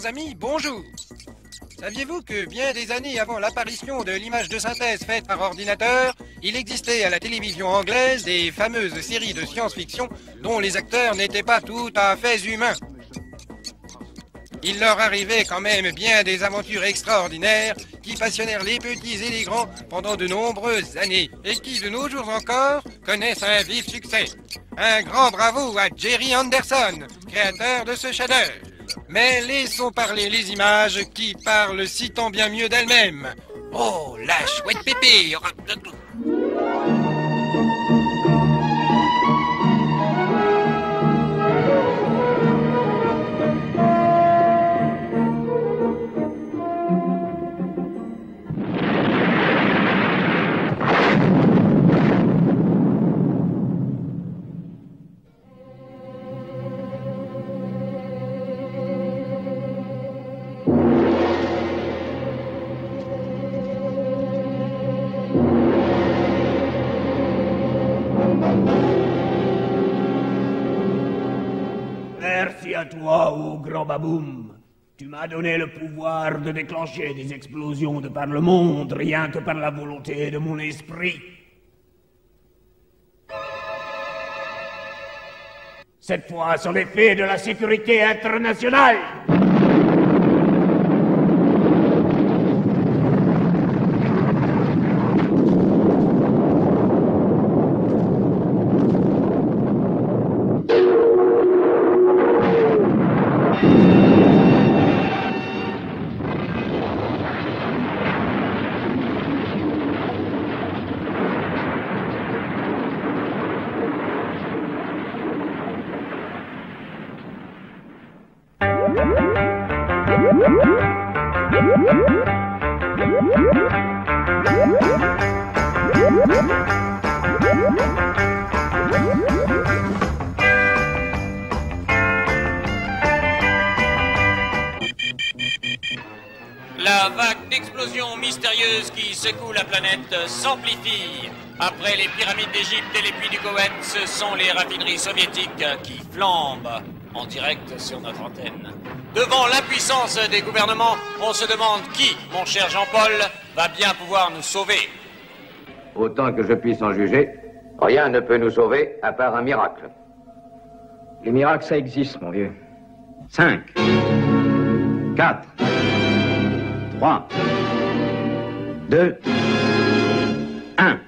Chers amis, bonjour. Saviez-vous que bien des années avant l'apparition de l'image de synthèse faite par ordinateur, il existait à la télévision anglaise des fameuses séries de science-fiction dont les acteurs n'étaient pas tout à fait humains. Il leur arrivait quand même bien des aventures extraordinaires qui passionnèrent les petits et les grands pendant de nombreuses années et qui, de nos jours encore, connaissent un vif succès. Un grand bravo à Jerry Anderson, créateur de ce chef-d'œuvre. Mais laissons parler les images qui parlent si tant bien mieux d'elles-mêmes. Oh, la chouette pépé! Merci à toi, ô grand Baboum. Tu m'as donné le pouvoir de déclencher des explosions de par le monde, rien que par la volonté de mon esprit. Cette fois, sur l'effet de la sécurité internationale. La vague d'explosions mystérieuses qui secoue la planète s'amplifie. Après les pyramides d'Égypte et les puits du Koweït, ce sont les raffineries soviétiques qui flambent en direct sur notre antenne. Devant l'impuissance des gouvernements, on se demande qui, mon cher Jean-Paul, va bien pouvoir nous sauver. Autant que je puisse en juger, rien ne peut nous sauver à part un miracle. Les miracles, ça existe, mon vieux. 5, 4, 3, 2, 1.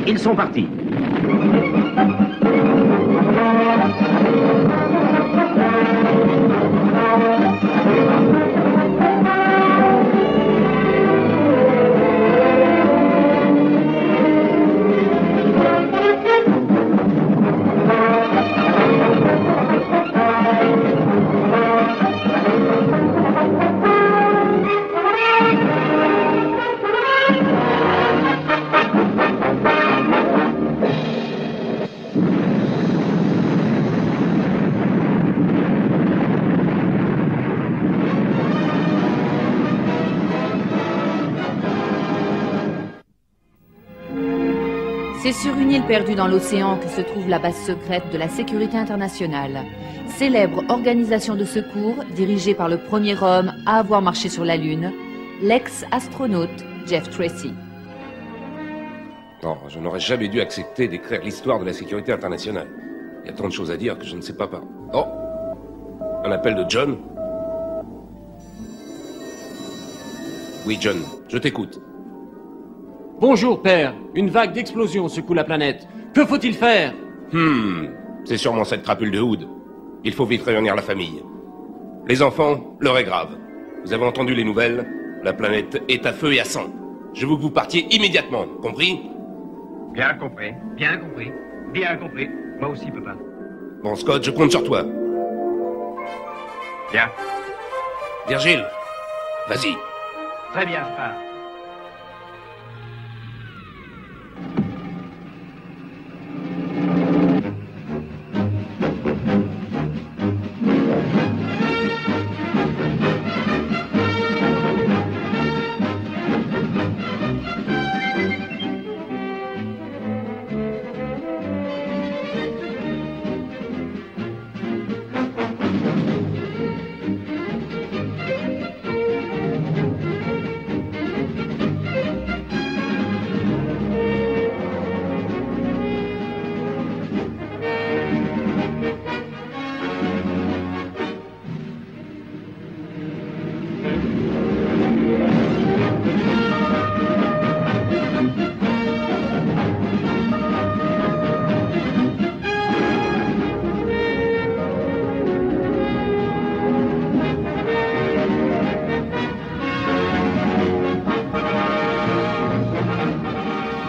Ils sont partis. C'est sur une île perdue dans l'océan que se trouve la base secrète de la sécurité internationale. Célèbre organisation de secours dirigée par le premier homme à avoir marché sur la Lune, l'ex-astronaute Jeff Tracy. Non, je n'aurais jamais dû accepter d'écrire l'histoire de la sécurité internationale. Il y a tant de choses à dire que je ne sais pas par... Oh! Un appel de John? Oui, John, je t'écoute. Bonjour, père. Une vague d'explosion secoue la planète. Que faut-il faire? C'est sûrement cette crapule de Hood. Il faut vite réunir la famille. Les enfants, l'heure est grave. Vous avez entendu les nouvelles? La planète est à feu et à sang. Je veux que vous partiez immédiatement, compris? Bien compris, bien compris, bien compris. Moi aussi, papa. Bon, Scott, je compte sur toi. Bien. Virgile, vas-y. Très bien, je pars.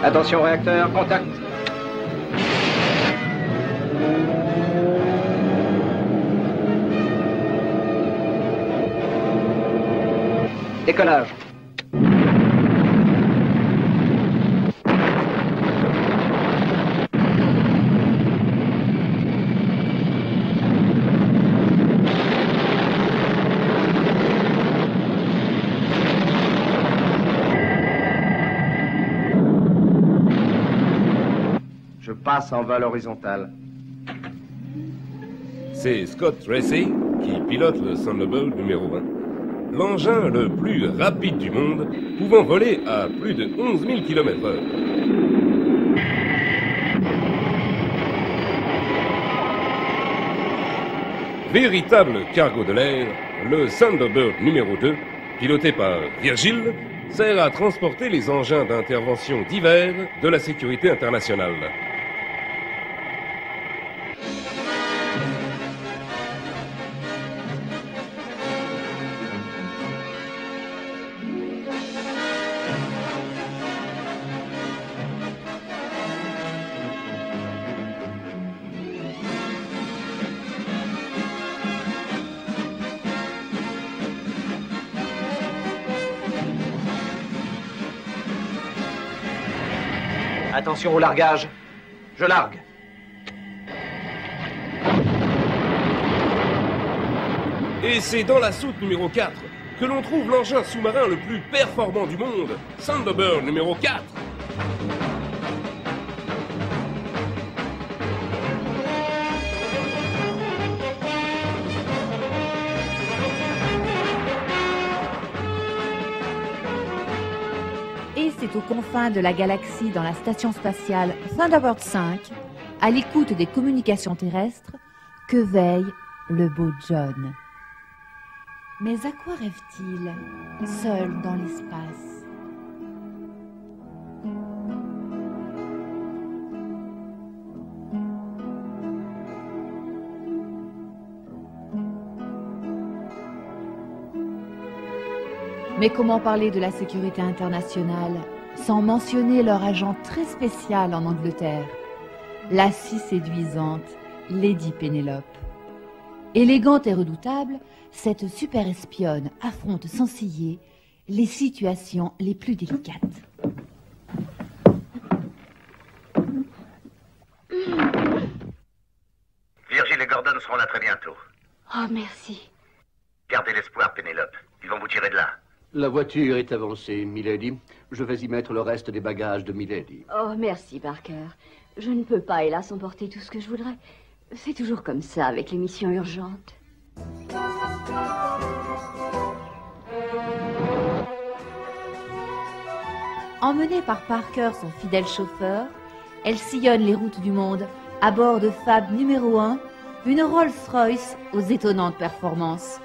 Attention réacteur, contact. Décollage. Je passe en vol horizontal. C'est Scott Tracy qui pilote le Thunderbird numéro 1. L'engin le plus rapide du monde, pouvant voler à plus de 11 000 km/h. Véritable cargo de l'air, le Thunderbird numéro 2, piloté par Virgil, sert à transporter les engins d'intervention divers de la sécurité internationale. Attention au largage. Je largue. Et c'est dans la soute numéro 4 que l'on trouve l'engin sous-marin le plus performant du monde, Thunderbird numéro 4. Et c'est aux confins de la galaxie, dans la station spatiale Thunderbird 5, à l'écoute des communications terrestres, que veille le beau John. Mais à quoi rêve-t-il, seul dans l'espace? Mais comment parler de la sécurité internationale sans mentionner leur agent très spécial en Angleterre, la si séduisante Lady Pénélope. Élégante et redoutable, cette super espionne affronte sans ciller les situations les plus délicates. Virgil et Gordon seront là très bientôt. Oh, merci. Gardez l'espoir, Pénélope. Ils vont vous tirer de là. La voiture est avancée, Milady. Je vais y mettre le reste des bagages de Milady. Oh, merci, Parker. Je ne peux pas, hélas, emporter tout ce que je voudrais. C'est toujours comme ça avec les missions urgentes. Emmenée par Parker, son fidèle chauffeur, elle sillonne les routes du monde à bord de Fab numéro 1, une Rolls-Royce aux étonnantes performances.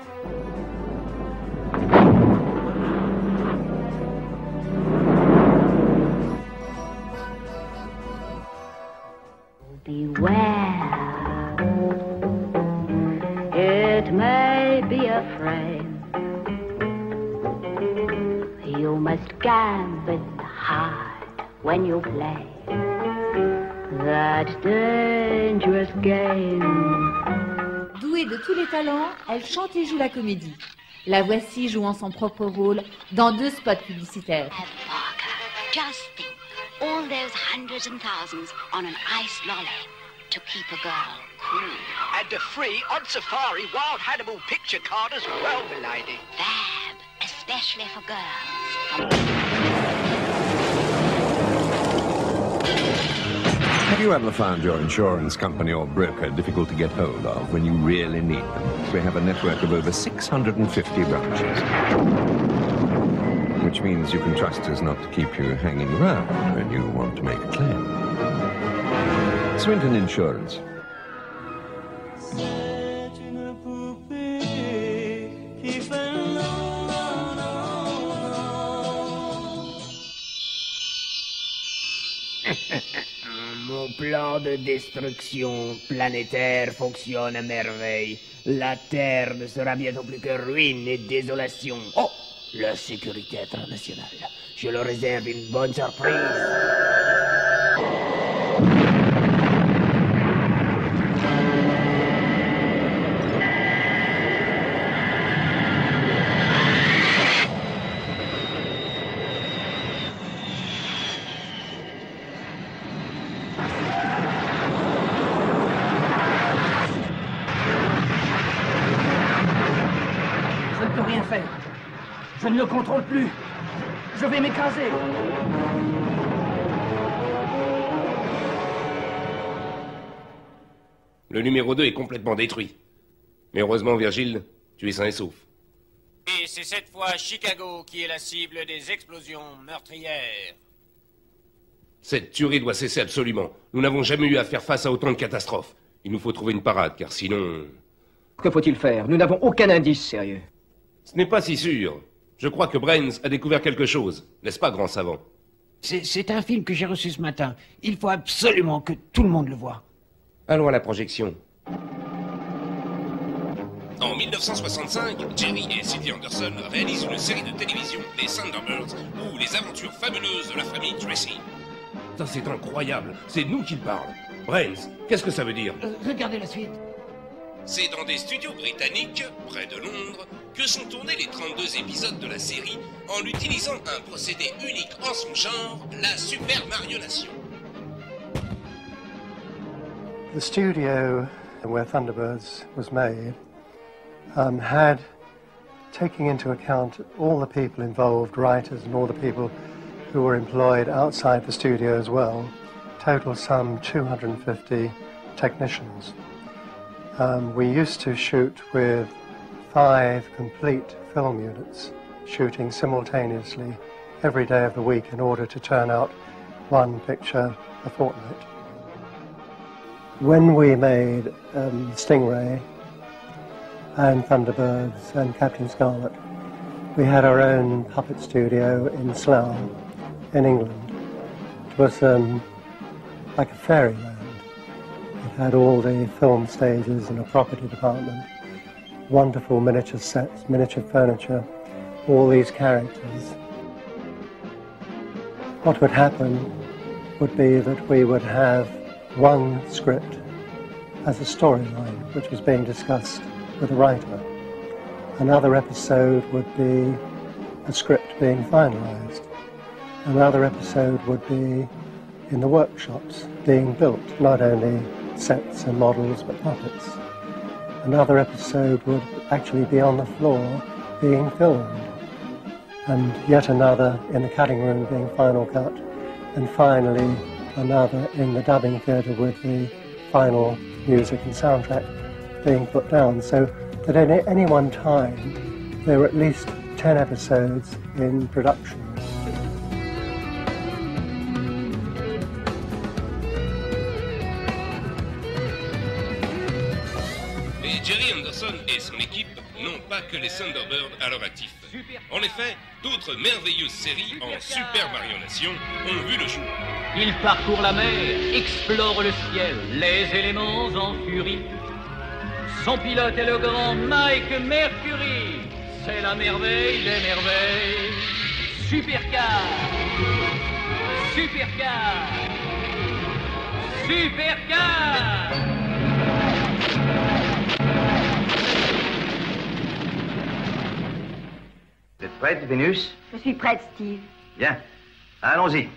Beware, it may be a friend. You must gamble hard when you play that dangerous game. Douée de tous les talents, elle chante et joue la comédie. La voici jouant son propre rôle dans 2 spots publicitaires. Parker, just think. All those hundreds and thousands on an ice lolly to keep a girl cool. And a free on safari wild animal picture card as well, milady. Fab, especially for girls. Have you ever found your insurance company or broker difficult to get hold of when you really need them? We have a network of over 650 branches. Which means you can trust us not to keep you hanging around when you want to make a claim. Swinton Insurance. Mon plan de destruction planétaire fonctionne à merveille. La Terre ne sera bientôt plus que ruine et désolation. Oh! La sécurité internationale. Je leur réserve une bonne surprise. peux rien faire. Je ne le contrôle plus. Je vais m'écraser. Le numéro 2 est complètement détruit. Mais heureusement, Virgile, tu es sain et sauf. Et c'est cette fois Chicago qui est la cible des explosions meurtrières. Cette tuerie doit cesser absolument. Nous n'avons jamais eu à faire face à autant de catastrophes. Il nous faut trouver une parade, car sinon... Que faut-il faire? Nous n'avons aucun indice sérieux. Ce n'est pas si sûr. Je crois que Brains a découvert quelque chose. N'est-ce pas, grand savant? C'est un film que j'ai reçu ce matin. Il faut absolument que tout le monde le voie. Allons à la projection. En 1965, Jerry et Sylvie Anderson réalisent une série de télévision, les Thunderbirds, ou les aventures fabuleuses de la famille Tracy. Ça, c'est incroyable. C'est nous qui parlent. Brains, qu'est-ce que ça veut dire? Regardez la suite. C'est dans des studios britanniques, près de Londres, que sont tournés les 32 épisodes de la série en utilisant un procédé unique en son genre, la supermarionnation. The studio where Thunderbirds was made had, taking into account all the people involved, writers and all the people who were employed outside the studio as well, total some 250 technicians. We used to shoot with 5 complete film units, shooting simultaneously every day of the week in order to turn out one picture a fortnight. When we made Stingray and Thunderbirds and Captain Scarlet, we had our own puppet studio in Slough, in England. It was like a fairyland. It had all the film stages and a property department, wonderful miniature sets, miniature furniture, all these characters. What would happen would be that we would have one script as a storyline which was being discussed with a writer. Another episode would be a script being finalized. Another episode would be in the workshops being built, not only sets and models but puppets. Another episode would actually be on the floor being filmed. And yet another in the cutting room being final cut. And finally another in the dubbing theatre with the final music and soundtrack being put down. So that at any one time there were at least 10 episodes in production. Mais Jerry Anderson et son équipe n'ont pas que les Thunderbirds à leur actif. En effet, d'autres merveilleuses séries en supermarionnation ont vu le jour. Il parcourt la mer, explore le ciel, les éléments en furie. Son pilote est le grand Mike Mercury. C'est la merveille des merveilles. Supercar, Supercar, Supercar. Vous êtes prête, Vénus? Je suis prête, Steve. Bien. Allons-y.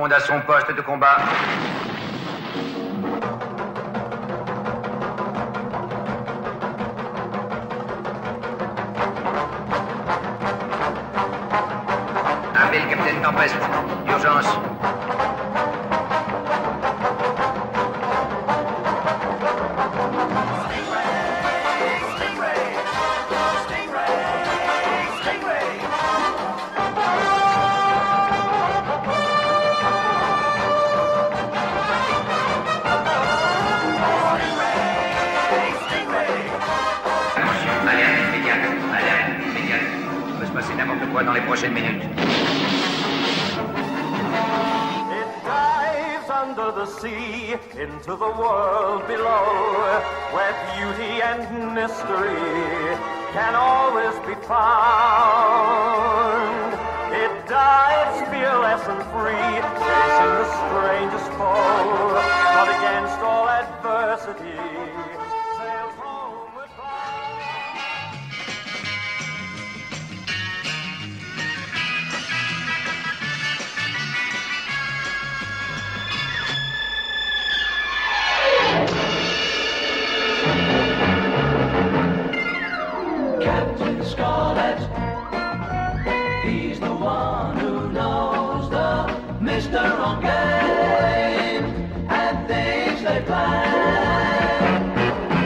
À son poste de combat. Appelez le capitaine Tempest. Urgence. Dans les prochaines minutes. It dives under the sea, into the world below, where beauty and mystery can always be found. It dives fearless and free, facing the strangest foe, but against all adversity, sails homeward bound. Captain Scarlet, he's the one who knows the Mr. on game and things they plan.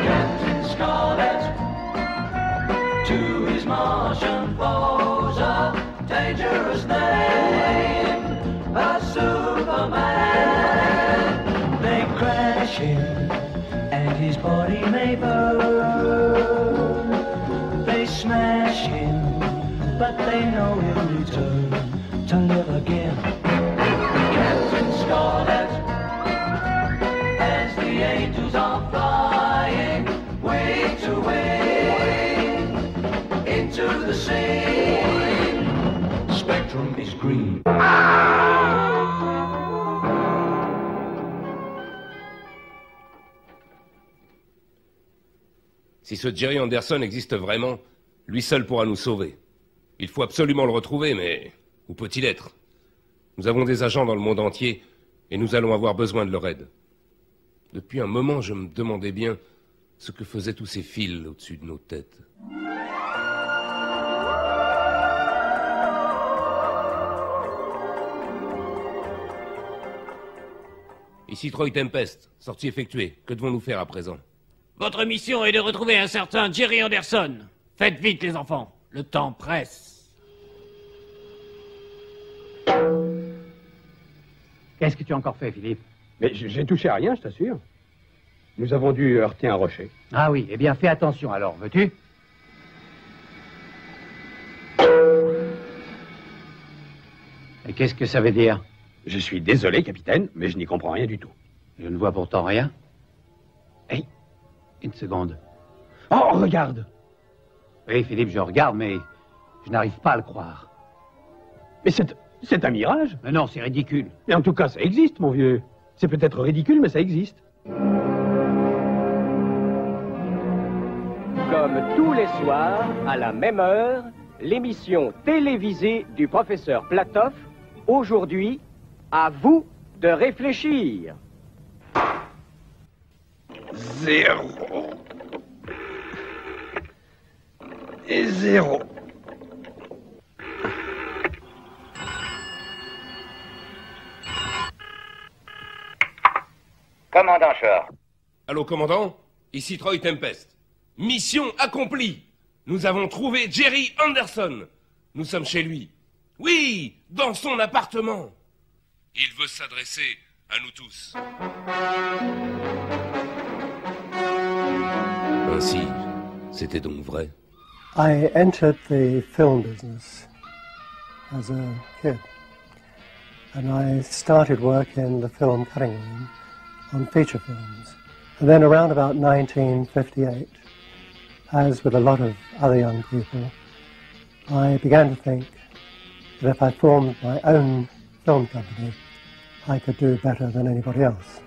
Captain Scarlet, to his Martian foes, a dangerous name, a Superman. They crash him and his body may burn. They smash him, but they know he'll return to live again. Captain Scarlet, as the angels are flying wing to wing into the sea, spectrum is green. Si ce Jerry Anderson existe vraiment, lui seul pourra nous sauver. Il faut absolument le retrouver, mais où peut-il être? Nous avons des agents dans le monde entier, et nous allons avoir besoin de leur aide. Depuis un moment, je me demandais bien ce que faisaient tous ces fils au-dessus de nos têtes. Ici Troy Tempest, sortie effectuée. Que devons-nous faire à présent? Votre mission est de retrouver un certain Jerry Anderson. Faites vite, les enfants. Le temps presse. Qu'est-ce que tu as encore fait, Philippe? Mais j'ai touché à rien, je t'assure. Nous avons dû heurter un rocher. Ah oui, eh bien fais attention alors, veux-tu? Et qu'est-ce que ça veut dire? Je suis désolé, capitaine, mais je n'y comprends rien du tout. Je ne vois pourtant rien. Hey, une seconde. Oh, regarde! Oui, Philippe, je regarde, mais je n'arrive pas à le croire. Mais c'est un mirage? Mais non, c'est ridicule. Et en tout cas, ça existe, mon vieux. C'est peut-être ridicule, mais ça existe. Comme tous les soirs, à la même heure, l'émission télévisée du professeur Platoff. Aujourd'hui, à vous de réfléchir. 0 et 0. Commandant Shore. Allô, commandant? Ici Troy Tempest. Mission accomplie. Nous avons trouvé Jerry Anderson. Nous sommes chez lui. Oui, dans son appartement. Il veut s'adresser à nous tous. Ainsi, c'était donc vrai. I entered the film business as a kid, and I started work in the film cutting room on feature films. And then around about 1958, as with a lot of other young people, I began to think that if I formed my own film company, I could do better than anybody else.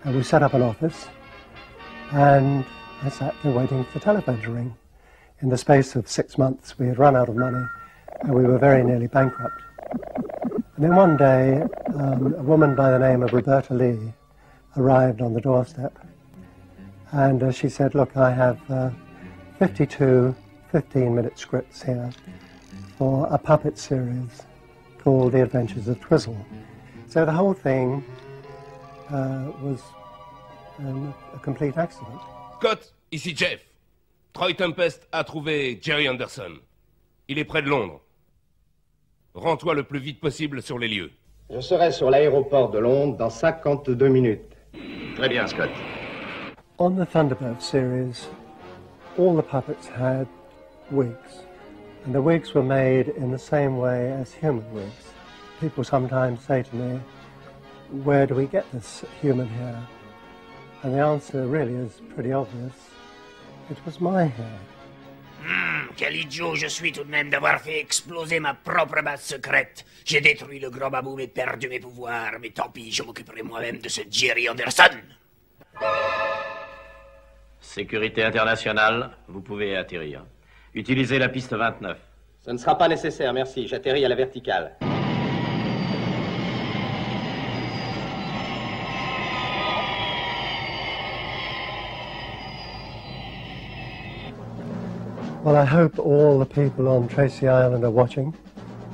And we set up an office, and I sat there waiting for the telephone to ring. In the space of 6 months, we had run out of money, and we were very nearly bankrupt. And then one day, a woman by the name of Roberta Lee arrived on the doorstep, and she said, look, I have 52 15-minute scripts here for a puppet series called The Adventures of Twizzle. So the whole thing was a complete accident. Scott, ici Jeff. Troy Tempest a trouvé Jerry Anderson. Il est près de Londres. Rends-toi le plus vite possible sur les lieux. Je serai sur l'aéroport de Londres dans 52 minutes. Très bien, Scott. On the Thunderbird series, all the puppets had wigs, and the wigs were made in the same way as human wigs. People sometimes say to me, where do we get this human hair? And the answer really is pretty obvious. It was my hair. Quel idiot je suis tout de même d'avoir fait exploser ma propre base secrète. J'ai détruit le Grand Baboum et perdu mes pouvoirs, mais tant pis, je m'occuperai moi-même de ce Jerry Anderson. Sécurité internationale, vous pouvez atterrir. Utilisez la piste 29. Ce ne sera pas nécessaire, merci. J'atterris à la verticale. Well, I hope all the people on Tracy Island are watching.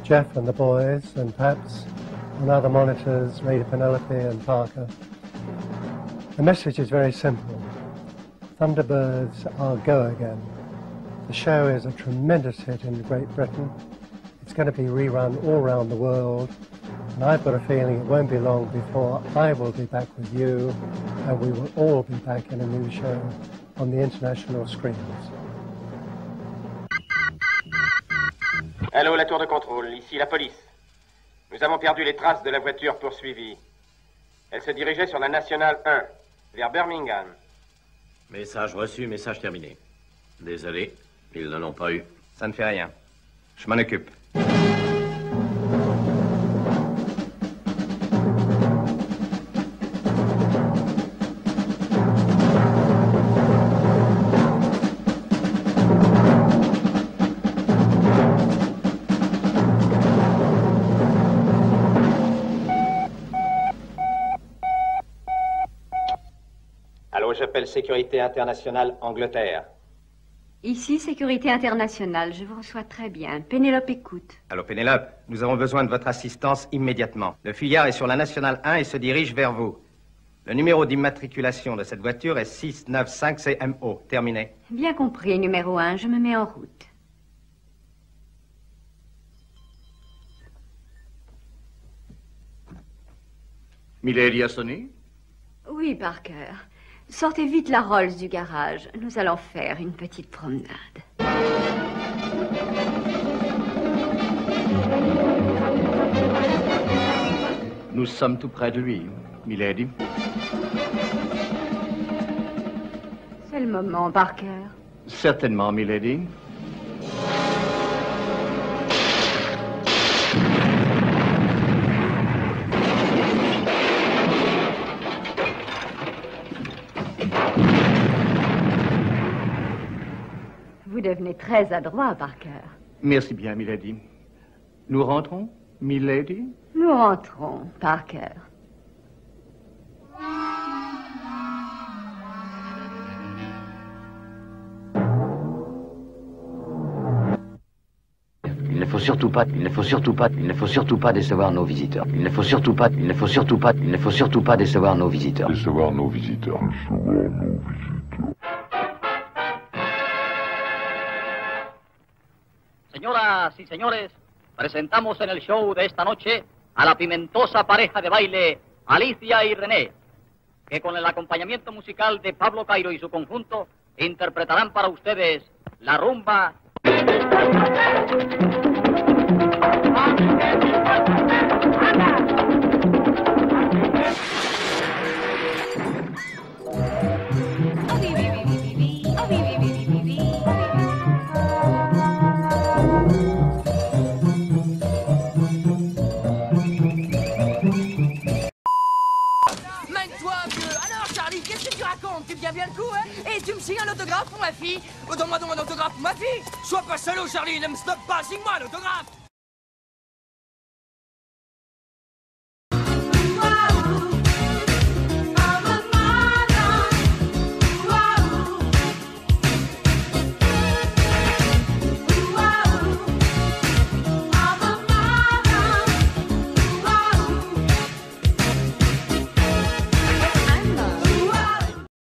Jeff and the boys, and perhaps on other monitors, Lady Penelope and Parker. The message is very simple. Thunderbirds are go again. The show is a tremendous hit in Great Britain. It's going to be rerun all around the world. And I've got a feeling it won't be long before I will be back with you, and we will all be back in a new show on the international screens. Allô, la tour de contrôle, ici la police. Nous avons perdu les traces de la voiture poursuivie. Elle se dirigeait sur la Nationale 1, vers Birmingham. Message reçu, message terminé. Désolé, ils ne l'ont pas eu. Ça ne fait rien. Je m'en occupe. J'appelle Sécurité Internationale Angleterre. Ici, Sécurité Internationale, je vous reçois très bien. Pénélope écoute. Allô, Pénélope, nous avons besoin de votre assistance immédiatement. Le fuyard est sur la Nationale 1 et se dirige vers vous. Le numéro d'immatriculation de cette voiture est 695 CMO. Terminé. Bien compris, numéro 1, je me mets en route. Milady a sonné? Oui, Parker. Sortez vite la Rolls du garage. Nous allons faire une petite promenade. Nous sommes tout près de lui, Milady. C'est le moment, Parker. Certainement, Milady. Vous devenez très adroit, Parker. Merci bien, Milady. Nous rentrons, Milady? Nous rentrons, Parker. Il ne faut surtout pas décevoir nos visiteurs. Il ne faut surtout pas décevoir nos visiteurs. Señoras y señores, presentamos en el show de esta noche a la pimentosa pareja de baile Alicia y René, que con el acompañamiento musical de Pablo Cairo y su conjunto interpretarán para ustedes la rumba. Tu tiens bien le coup, hein? Et tu me signes un autographe pour ma fille? Donne-moi donc un autographe pour ma fille! Sois pas salaud, Charlie, ne me stoppe pas, signe-moi un autographe!